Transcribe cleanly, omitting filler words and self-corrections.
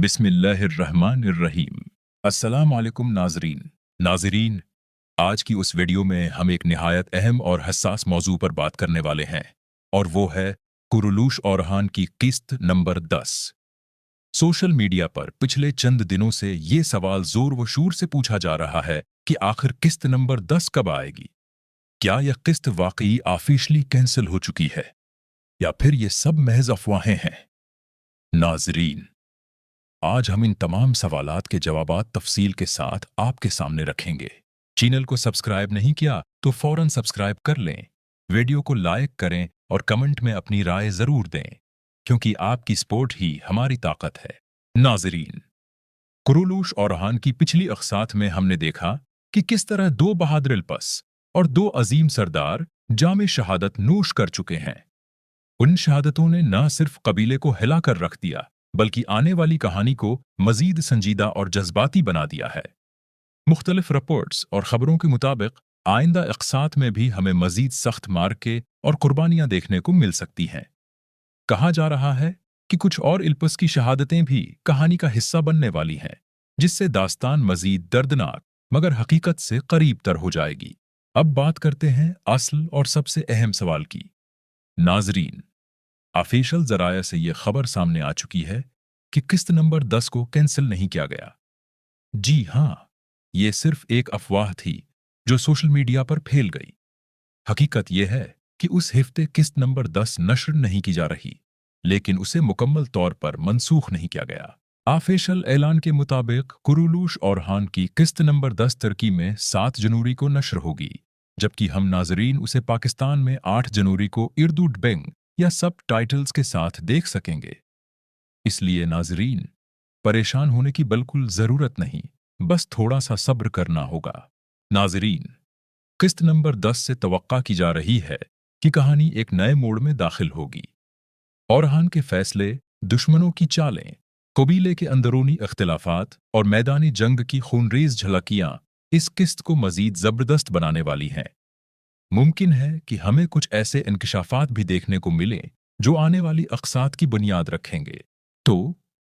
बिस्मिल्लाहिर्रहमानिर्रहीम। अस्सलाम वालेकुम नाज़रीन, आज की उस वीडियो में हम एक निहायत अहम और हसास मौजू पर बात करने वाले हैं, और वो है कुरुलूश ओरहान की किस्त नंबर 10। सोशल मीडिया पर पिछले चंद दिनों से ये सवाल जोर व शूर से पूछा जा रहा है कि आखिर किस्त नंबर 10 कब आएगी। क्या यह किस्त वाकई ऑफिशियली कैंसिल हो चुकी है, या फिर ये सब महज अफवाहें हैं? नाज़रीन, आज हम इन तमाम सवालात के जवाबात तफसील के साथ आपके सामने रखेंगे। चैनल को सब्सक्राइब नहीं किया तो फौरन सब्सक्राइब कर लें, वीडियो को लाइक करें और कमेंट में अपनी राय जरूर दें, क्योंकि आपकी सपोर्ट ही हमारी ताकत है। नाज़रीन, कुरुलूश ओरहान की पिछली अक़सात में हमने देखा कि किस तरह दो बहादुर अल्पस और दो अजीम सरदार जामे शहादत नोश कर चुके हैं। उन शहादतों ने न सिर्फ कबीले को हिला कर रख दिया, बल्कि आने वाली कहानी को मजीद संजीदा और जज्बाती बना दिया है। मुख्तलिफ रिपोर्ट्स और खबरों के मुताबिक आइंदा इक़सात में भी हमें मजीद सख्त मार्के और कुर्बानियां देखने को मिल सकती हैं। कहा जा रहा है कि कुछ और इल्पस की शहादतें भी कहानी का हिस्सा बनने वाली हैं, जिससे दास्तान मजीद दर्दनाक मगर हकीकत से करीब तर हो जाएगी। अब बात करते हैं असल और सबसे अहम सवाल की। नाजरीन, ऑफिशियल जराया से यह खबर सामने आ चुकी है कि किस्त नंबर 10 को कैंसिल नहीं किया गया। जी हाँ, ये सिर्फ एक अफवाह थी जो सोशल मीडिया पर फैल गई। हकीकत यह है कि उस हफ्ते किस्त नंबर 10 नश्र नहीं की जा रही, लेकिन उसे मुकम्मल तौर पर मनसूख नहीं किया गया। ऑफिशियल ऐलान के मुताबिक कुरुलूश ओरहान की किस्त नंबर 10 तुर्की में 7 जनवरी को नश्र होगी, जबकि हम नाजरीन उसे पाकिस्तान में 8 जनवरी को उर्दू डबिंग या सब टाइटल्स के साथ देख सकेंगे। इसलिए नाजरीन, परेशान होने की बिल्कुल जरूरत नहीं, बस थोड़ा सा सब्र करना होगा। नाजरीन, किस्त नंबर 10 से तवक्का की जा रही है कि कहानी एक नए मोड़ में दाखिल होगी। ओरहान के फैसले, दुश्मनों की चालें, कबीले के अंदरूनी इख्तिलाफात और मैदानी जंग की खूनरेज झलकियां इस किस्त को मजीद जबरदस्त बनाने वाली हैं। मुमकिन है कि हमें कुछ ऐसे इंकशाफात भी देखने को मिले जो आने वाली अक़सात की बुनियाद रखेंगे। तो